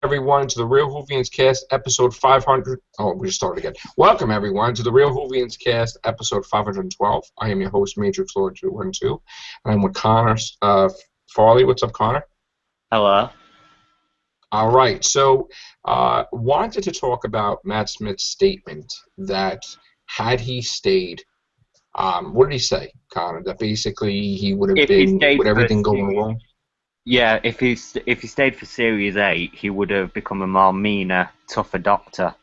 Everyone to the Real Whovians Cast episode 500. Oh, we just started again. Welcome everyone to the Real Whovians Cast episode 512. I am your host, matrixlord 212, and I'm with Connor Farley. What's up, Connor? Hello. All right. So, wanted to talk about Matt Smith's statement that had he stayed, what did he say, Connor? That basically he would have If he been stayed with for everything going wrong. yeah, if he stayed for Series 8, he would have become a more meaner, tougher Doctor.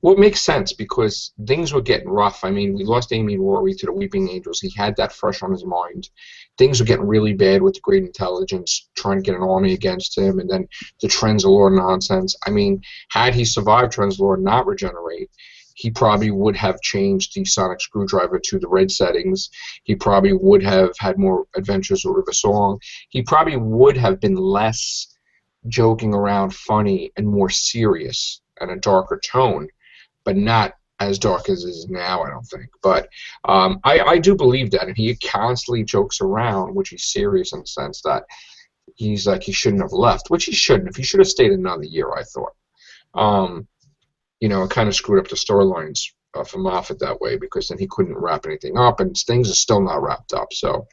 Well, it makes sense because things were getting rough. I mean, we lost Amy and Rory to the Weeping Angels. He had that fresh on his mind. Things were getting really bad with the Great Intelligence trying to get an army against him, and then the Trenzalore nonsense. I mean, had he survived Trenzalore and not regenerate, he probably would have changed the sonic screwdriver to the red settings. He probably would have had more adventures with River Song. He probably would have been less joking around, funny, and more serious and a darker tone, but not as dark as it is now, I don't think. But I do believe that, and he constantly jokes around, which he's serious in the sense that he's like he shouldn't have left, which he shouldn't have. He should have stayed another year, I thought. It kind of screwed up the storylines for Moffat that way because then he couldn't wrap anything up, and things are still not wrapped up. So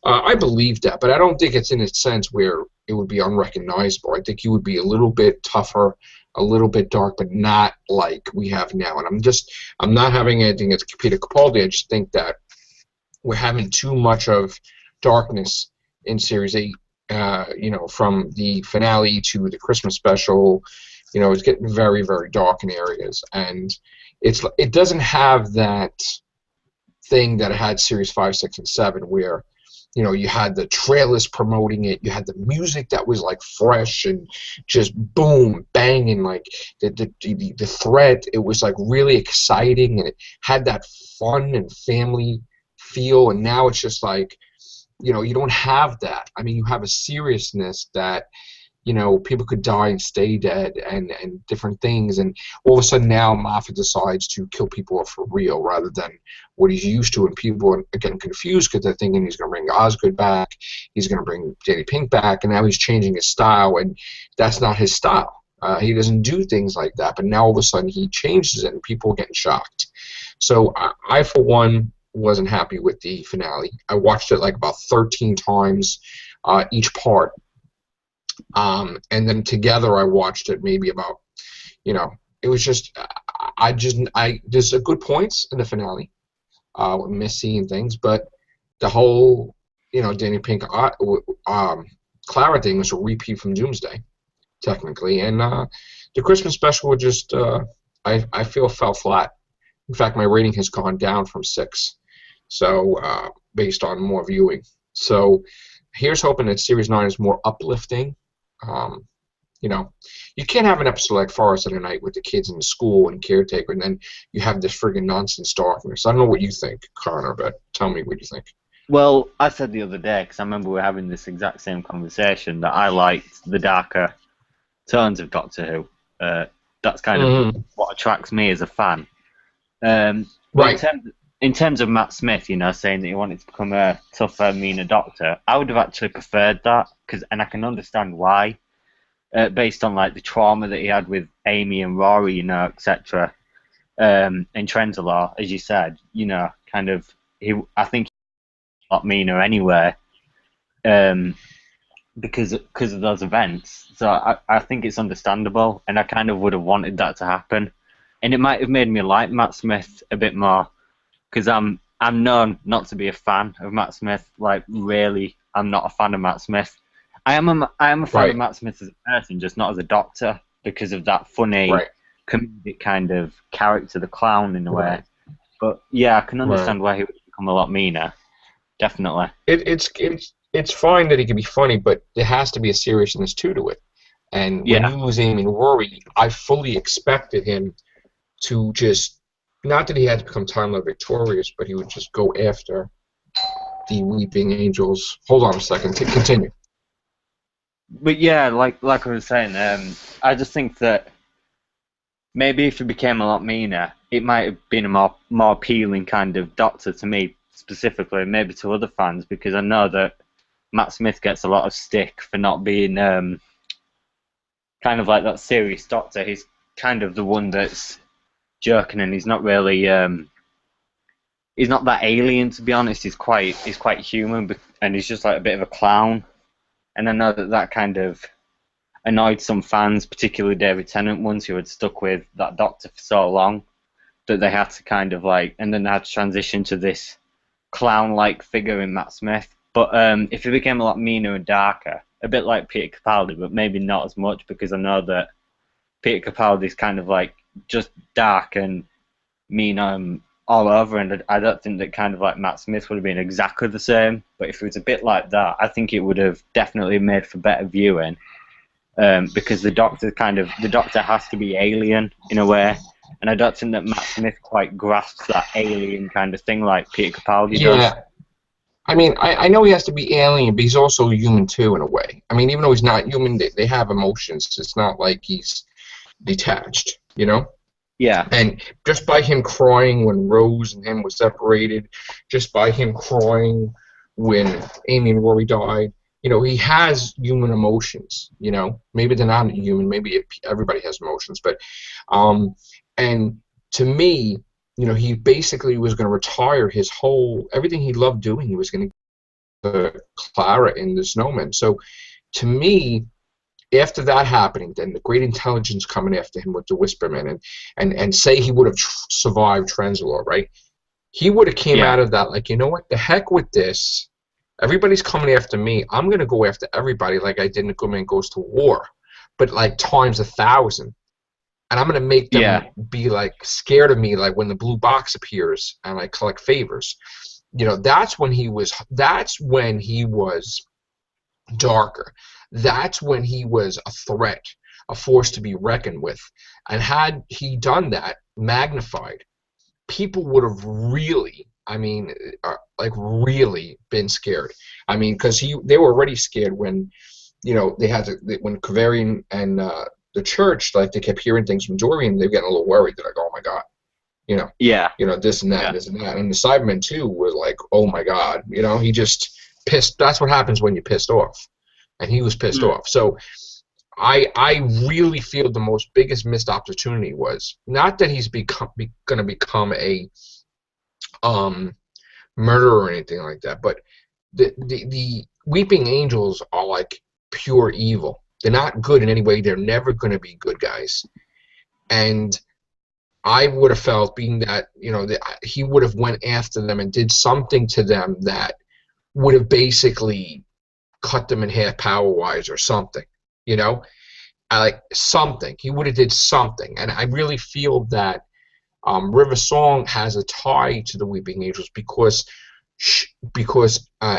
I believe that, but I don't think it's in a sense where it would be unrecognizable. I think he would be a little bit tougher, a little bit dark, but not like we have now. And I'm not having anything against Peter Capaldi. I just think that we're having too much of darkness in Series 8. From the finale to the Christmas special, it's getting very, very dark in areas, and it doesn't have that thing that it had Series 5, 6, and 7, where you had the trailers promoting it, you had the music that was like fresh and just boom, banging, like the threat. It was like really exciting, and it had that fun and family feel. And now it's just like, you don't have that. I mean, you have a seriousness that, people could die and stay dead and different things. And all of a sudden now Moffat decides to kill people for real rather than what he's used to. And people are getting confused because they're thinking he's going to bring Osgood back, he's going to bring Danny Pink back, and now he's changing his style, and that's not his style. He doesn't do things like that, but now all of a sudden he changes it and people are getting shocked. So I for one, wasn't happy with the finale. I watched it like about 13 times, each part. And then together I watched it maybe about, it was just, there's a good points in the finale, with Missy and things, but the whole, Danny Pink, Clara thing was a repeat from Doomsday, technically, and the Christmas special would just, I feel fell flat. In fact, my rating has gone down from 6, so based on more viewing. So here's hoping that Series 9 is more uplifting. You can't have an episode like Forest of the Night with the kids in the school and caretaker, and then you have this friggin' nonsense darkness. I don't know what you think, Connor, but tell me what you think. Well, I said the other day, because I remember we were having this exact same conversation, that I liked the darker tones of Doctor Who. That's kind of what attracts me as a fan. Right. In terms of Matt Smith, saying that he wanted to become a tougher, meaner Doctor, I would have actually preferred that, and I can understand why, based on like the trauma that he had with Amy and Rory, etc. And Trenzalore, as you said, I think he's a lot meaner anyway, because of those events. So I think it's understandable, and I kind of would have wanted that to happen, and it might have made me like Matt Smith a bit more. Because I'm known not to be a fan of Matt Smith. Like, really, I'm not a fan of Matt Smith. I am a fan of Matt Smith as a person, just not as a Doctor, because of that funny, comedic kind of character, the clown in a way. But yeah, I can understand why he would become a lot meaner. Definitely. It's fine that he can be funny, but there has to be a seriousness to it. And when you lose Amy and Rory, I fully expected him to just. Not that he had to become Time Lord victorious, but he would just go after the Weeping Angels. Hold on a second. Continue. But yeah, like I was saying, I just think that maybe if he became a lot meaner, it might have been a more appealing kind of Doctor to me specifically, maybe to other fans, because I know that Matt Smith gets a lot of stick for not being kind of like that serious doctor. He's kind of the one that's jerking, and he's not really he's not that alien, to be honest. He's quite human, and he's just like a bit of a clown. And I know that kind of annoyed some fans, particularly David Tennant ones, who had stuck with that Doctor for so long that they had to kind of like, and then they had to transition to this clown-like figure in Matt Smith. But if he became a lot meaner and darker, a bit like Peter Capaldi, but maybe not as much, because I know that Peter Capaldi's kind of like just dark and mean all over, and I don't think that kind of like Matt Smith would have been exactly the same. But if it was a bit like that, I think it would have definitely made for better viewing, because the Doctor has to be alien in a way, and I don't think that Matt Smith quite grasps that alien kind of thing like Peter Capaldi does. Yeah. I mean, I know he has to be alien, but he's also human too, in a way. I mean, even though he's not human, they have emotions. It's not like he's detached, you know? Yeah. And just by him crying when Rose and him were separated, just by him crying when Amy and Rory died, you know, he has human emotions, you know? Maybe they're not human, maybe everybody has emotions, but, and to me, you know, he basically was going to retire his whole, everything he loved doing, he was going to Clara in the Snowman. So, to me, after that happening, then the great intelligence coming after him with the Whispermen, and say he would have survived Trenzalore, right? He would have came out of that like, you know what, the heck with this. Everybody's coming after me. I'm going to go after everybody like I did in Good Man Goes to War, but like times 1,000. And I'm going to make them be, like, scared of me, like, when the blue box appears and I collect favors. You know, that's when he was darker. That's when he was a threat, a force to be reckoned with. And had he done that, magnified, people would have really, I mean, like, really been scared. I mean, because they were already scared when, you know, when Kavarian and the church, like, they kept hearing things from Dorian, they were getting a little worried. They're like, oh my god, you know, this and that, this and that. And the Cybermen too was like, oh my god, you know, he just pissed. That's what happens when you're pissed off, and he was pissed off. So I really feel the biggest missed opportunity was not that he's going to become a murderer or anything like that, but the Weeping Angels are like pure evil. They're not good in any way. They're never going to be good guys. And I would have felt, being that, you know, that he would have went after them and did something to them that would have basically cut them in half power-wise or something, you know? Like, something. He would have did something. And I really feel that River Song has a tie to the Weeping Angels because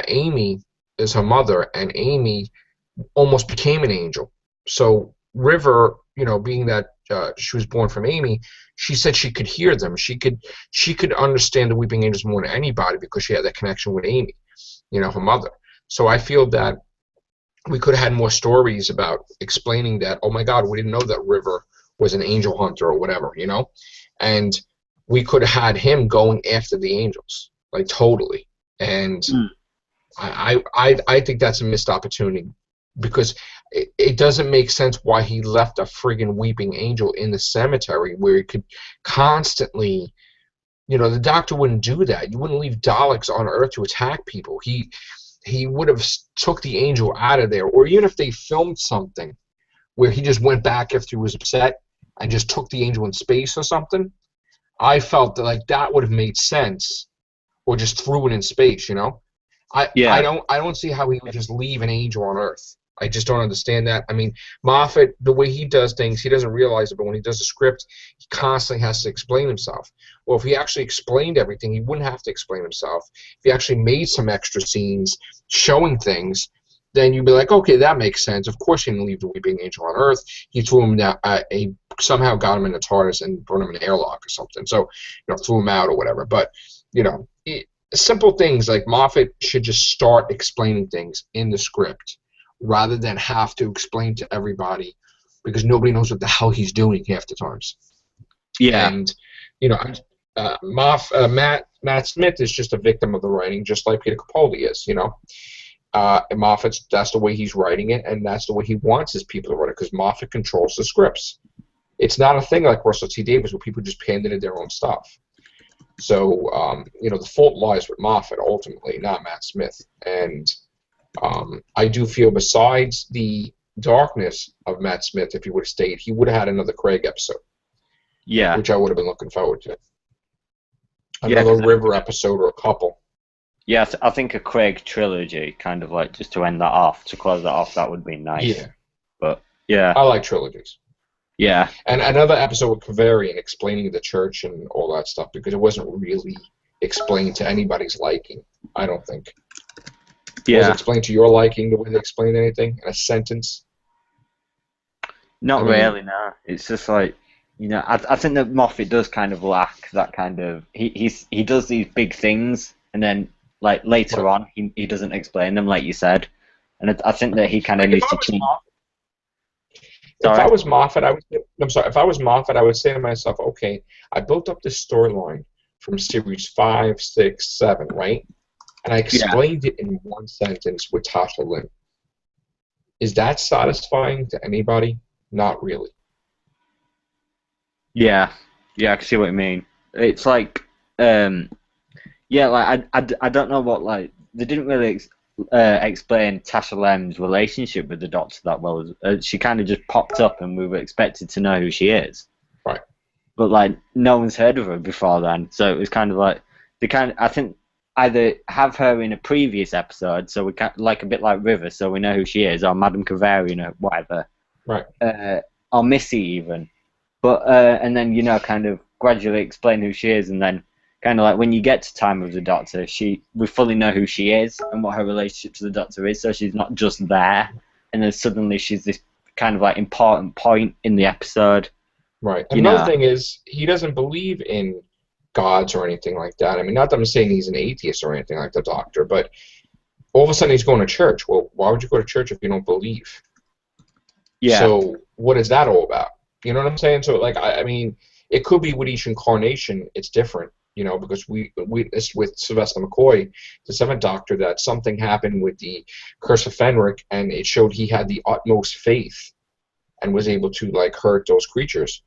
Amy is her mother, and Amy almost became an angel. So River, you know, being that she was born from Amy, she said she could hear them. She could understand the Weeping Angels more than anybody because she had that connection with Amy, you know, her mother. So I feel that we could have had more stories about explaining that, oh my god, we didn't know that River was an angel hunter or whatever, you know? And we could have had him going after the angels, like, totally. And I think that's a missed opportunity, because it doesn't make sense why he left a friggin' Weeping Angel in the cemetery where he could constantly, you know, the Doctor wouldn't do that. You wouldn't leave Daleks on Earth to attack people. He would have took the angel out of there, or even if they filmed something where he just went back after he was upset and just took the angel in space or something, I felt that, like, that would have made sense, or just threw it in space, you know? I don't see how he would just leave an angel on Earth. I just don't understand that. I mean, Moffat, the way he does things, he doesn't realize it, but when he does a script, he constantly has to explain himself. Well, if he actually explained everything, he wouldn't have to explain himself. If he actually made some extra scenes showing things, then you'd be like, okay, that makes sense. Of course he didn't leave the Weeping Angel on Earth. He threw him down, somehow got him in the TARDIS and put him in an airlock or something. So, you know, threw him out or whatever. But, you know, simple things like Moffat should just start explaining things in the script rather than have to explain to everybody, because nobody knows what the hell he's doing half the times. Yeah. And, you know, Matt Smith is just a victim of the writing, just like Peter Capaldi is, you know. And that's the way he's writing it, and that's the way he wants his people to write it, because Moffat controls the scripts. It's not a thing like Russell T Davies where people just handed in their own stuff. So, the fault lies with Moffat ultimately, not Matt Smith. And I do feel, besides the darkness of Matt Smith, if he would have stayed, he would have had another Craig episode. Yeah. Which I would have been looking forward to. Another River episode or a couple. Yeah, I think a Craig trilogy, kind of like, just to end that off, to close that off, that would be nice. Yeah. But, yeah. I like trilogies. Yeah. And another episode with Kavarian explaining the church and all that stuff, because it wasn't really explained to anybody's liking, I don't think. Yeah. Was it explained to your liking, the way they explained anything in a sentence? Not really, no. It's just like, I think that Moffat does kind of lack that kind of... He does these big things, and then, like, later on, he doesn't explain them, like you said. And I think that he kind of needs to change... If I was Moffat, If I was Moffat, I would say to myself, okay, I built up this storyline from series 5, 6, 7, right? And I explained it in one sentence with Tasha Lynn. Is that satisfying to anybody? Not really. Yeah, I can see what you mean. It's like, I don't know what, like, they didn't really explain Tasha Lem's relationship with the Doctor that well. She kind of just popped up, and we were expected to know who she is. Right. But like, no one's heard of her before then, so it was kind of like I think either have her in a previous episode, so we can, like, a bit like River, so we know who she is, or Madame Kavarian or whatever. Right. Or Missy even. But and then kind of gradually explain who she is, and then kind of like when you get to Time of the Doctor, we fully know who she is and what her relationship to the Doctor is, so she's not just there, and then suddenly she's this kind of like important point in the episode. Right. Another thing is, he doesn't believe in gods or anything like that. I mean, not that I'm saying he's an atheist or anything like the Doctor, but all of a sudden he's going to church. Well, why would you go to church if you don't believe? Yeah. So what is that all about? You know what I'm saying? So, like, I mean, it could be with each incarnation, it's different, because we it's with Sylvester McCoy, the 7th Doctor, that something happened with the Curse of Fenric, and it showed he had the utmost faith and was able to, like, hurt those creatures.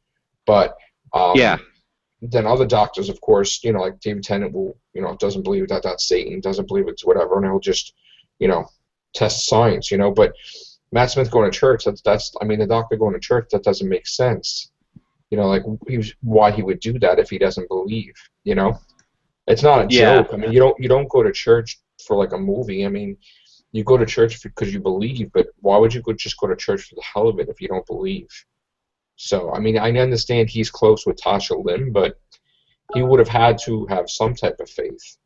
But then other Doctors, of course, like David Tennant will, doesn't believe that that's Satan, doesn't believe it's whatever, and he'll just, test science, But Matt Smith going to church, the Doctor going to church, that doesn't make sense. Like, why he would do that if he doesn't believe, It's not a joke. I mean, you don't go to church for, like, a movie. I mean, you go to church because you believe, but why would you just go to church for the hell of it if you don't believe? So, I mean, I understand he's close with Tasha Lynn, but he would have had to have some type of faith.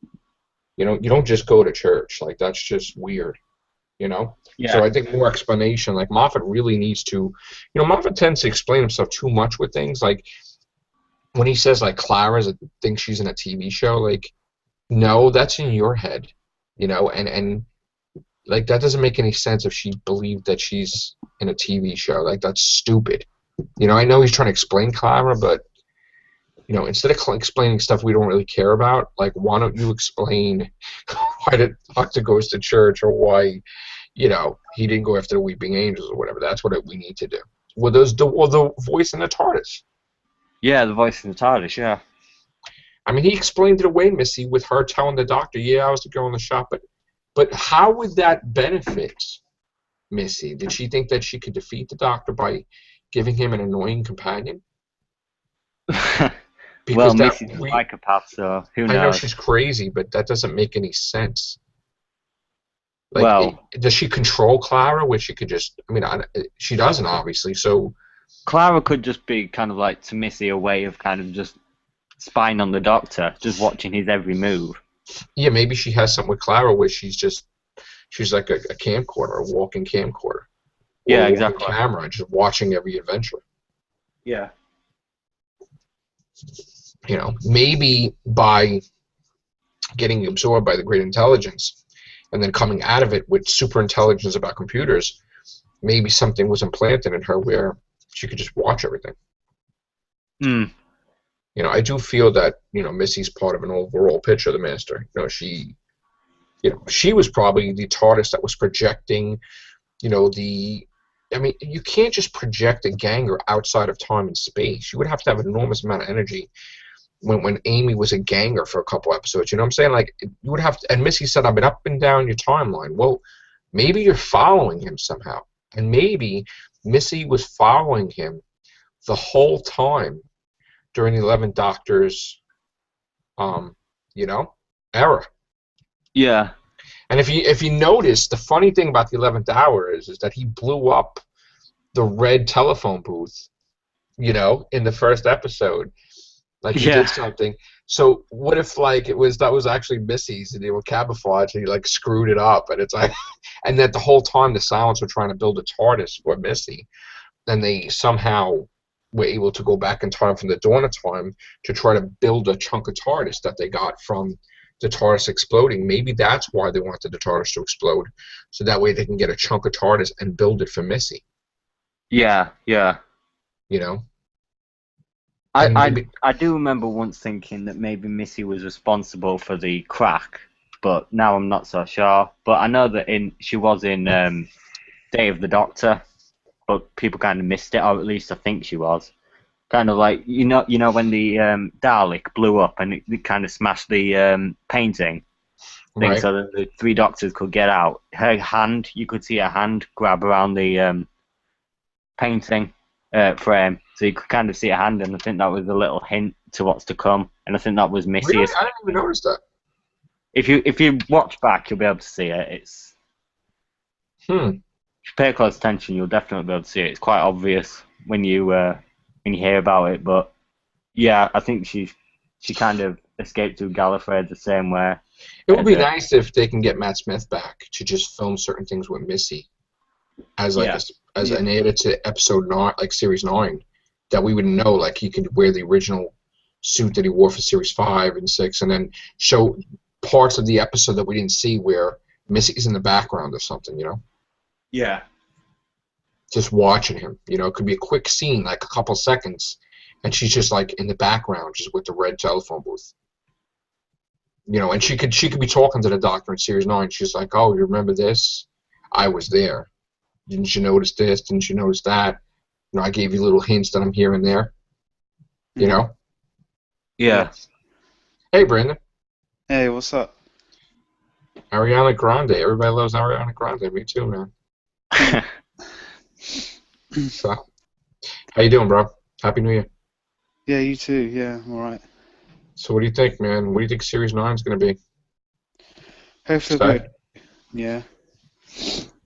You don't just go to church. Like, that's just weird, Yeah. So I think more explanation. Like, Moffat really needs to, Moffat tends to explain himself too much with things. Like, when he says, like, Clara thinks she's in a TV show, like, no, that's in your head, and like, that doesn't make any sense if she believed that she's in a TV show. Like, that's stupid. I know he's trying to explain Clara, but, instead of explaining stuff we don't really care about, like, why don't you explain why the Doctor goes to church, or why, he didn't go after the Weeping Angels or whatever. That's what we need to do. Or the voice in the TARDIS. Yeah, the voice in the TARDIS, yeah. I mean, he explained it away, Missy, with her telling the Doctor, I was the girl in the shop, but how would that benefit Missy? Did she think that she could defeat the Doctor by giving him an annoying companion? Well, Missy's a psychopath, so who knows? I know she's crazy, but that doesn't make any sense. Like, does she control Clara, which she could just... I mean, she doesn't, obviously, so... Clara could just be kind of like, to Missy, a way of kind of just spying on the Doctor, just watching his every move. Yeah, maybe she has something with Clara where she's like a camcorder, a walking camcorder. Yeah, exactly. Camera, just watching every adventure. Yeah. Maybe by getting absorbed by the great intelligence and then coming out of it with super intelligence about computers, maybe something was implanted in her where she could just watch everything. I do feel that, Missy's part of an overall picture of the Master. She she was probably the TARDIS that was projecting, I mean, you can't just project a ganger outside of time and space. You would have to have an enormous amount of energy when Amy was a ganger for a couple episodes. You know what I'm saying? Like, you would have to, and Missy said, I've been up and down your timeline. Well, maybe you're following him somehow. And maybe Missy was following him the whole time during the 11th Doctor's, era. Yeah. And if you notice, the funny thing about the 11th hour is that he blew up the red telephone booth, in the first episode. Like he did something. So what if that was actually Missy's and they were camouflaged and he like screwed it up, and it's like, and that the whole time the Silence were trying to build a TARDIS for Missy, and they somehow were able to go back in time from the dawn of time to try to build a chunk of TARDIS that they got from the TARDIS exploding. Maybe that's why they wanted the TARDIS to explode, so that way they can get a chunk of TARDIS and build it for Missy. Yeah. I do remember once thinking that maybe Missy was responsible for the crack, but now I'm not so sure. But I know that she was in Day of the Doctor, but people kind of missed it, or at least I think she was. Kind of like when the Dalek blew up and it kind of smashed the painting thing, Right. so that the three Doctors could get out. Her hand, you could see her hand grab around the painting frame, so you could kind of see her hand, and I think that was a little hint to what's to come. And I think that was Missy. Really? I didn't even notice that. If you watch back, you'll be able to see it. It's if you pay close attention, you'll definitely be able to see it. It's quite obvious when you hear about it, but yeah, I think she kind of escaped through Gallifrey the same way. It would be nice if they can get Matt Smith back to just film certain things with Missy as an edit to episode 9, like series 9, that we would know, like he could wear the original suit that he wore for series 5 and 6, and then show parts of the episode that we didn't see where Missy's in the background or something, Yeah. Just watching him, it could be a quick scene, like a couple seconds, and she's just like in the background, just with the red telephone booth. And she could be talking to the Doctor in series 9. She's like, "Oh, you remember this? I was there. Didn't you notice this? Didn't you notice that? I gave you little hints that I'm here and there." Yeah. Hey, Brandon. Hey, what's up? Ariana Grande. Everybody loves Ariana Grande. Me too, man. So, how you doing, bro? Happy New Year. Yeah, you too. Yeah, I'm alright. So what do you think, man? What do you think Series 9 is going to be? Hopefully good. Yeah.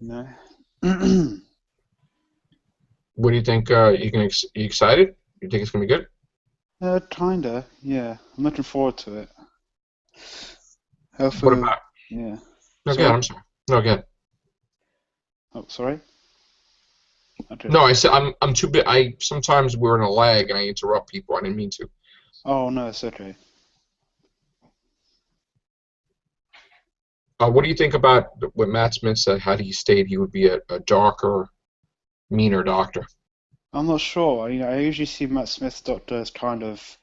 No. What do you think? You excited? You think it's going to be good? Kinda, yeah. I'm looking forward to it. Hopefully, What about? yeah. No, go ahead. I'm sorry. No, go ahead. Oh, sorry? No, I said I'm too big. Sometimes we're in a lag and I interrupt people. I didn't mean to. Oh, no, it's okay. What do you think about what Matt Smith said? How he stated he would be a darker, meaner Doctor? I'm not sure. I usually see Matt Smith's Doctor as kind of,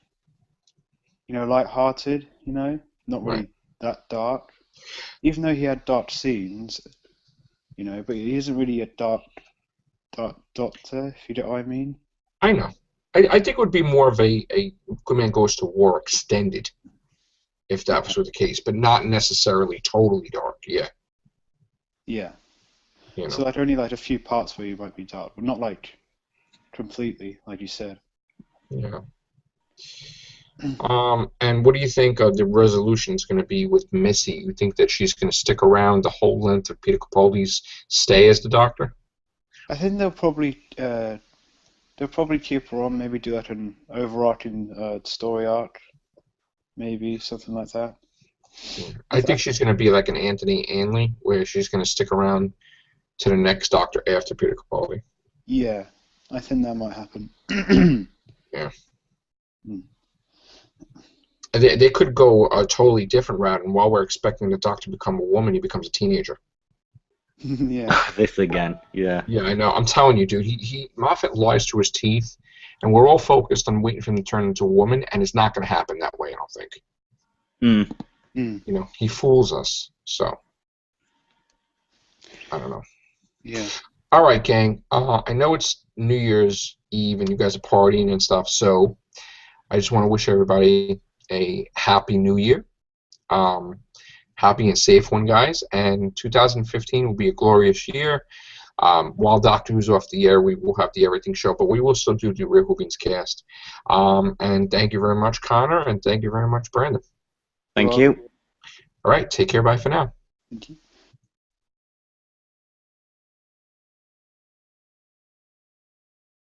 light-hearted, not really that dark. Even though he had dark scenes, but he isn't really a dark Doctor, if you get what I mean. I know. I think it would be more of a Good Man Goes to War extended, if that was the case, but not necessarily totally dark. Yeah. Yeah. So only a few parts where you might be dark, but not completely, like you said. Yeah. And what do you think of the resolution is going to be with Missy? You think that she's going to stick around the whole length of Peter Capaldi's stay as the Doctor? I think they'll probably keep her on, maybe do an overarching story arc, maybe something like that. I think she's going to be like an Anthony Anley, where she's going to stick around to the next Doctor after Peter Capaldi. Yeah, I think that might happen. Yeah. They could go a totally different route, and while we're expecting the Doctor to become a woman, he becomes a teenager. Yeah. This again, yeah. Yeah, I know. I'm telling you, dude. Moffat lies through his teeth, and we're all focused on waiting for him to turn into a woman, and it's not going to happen that way. I don't think. He fools us. So. I don't know. Yeah. All right, gang. I know it's New Year's Eve and you guys are partying and stuff, so I just want to wish everybody a happy New Year. Happy and safe one, guys. And 2015 will be a glorious year. While Doctor Who's off the air, we will have the Everything Show, but we will still do the Real Whovians cast. And thank you very much, Connor, and thank you very much, Brandon. Thank you. All right, take care. Bye for now. Thank you.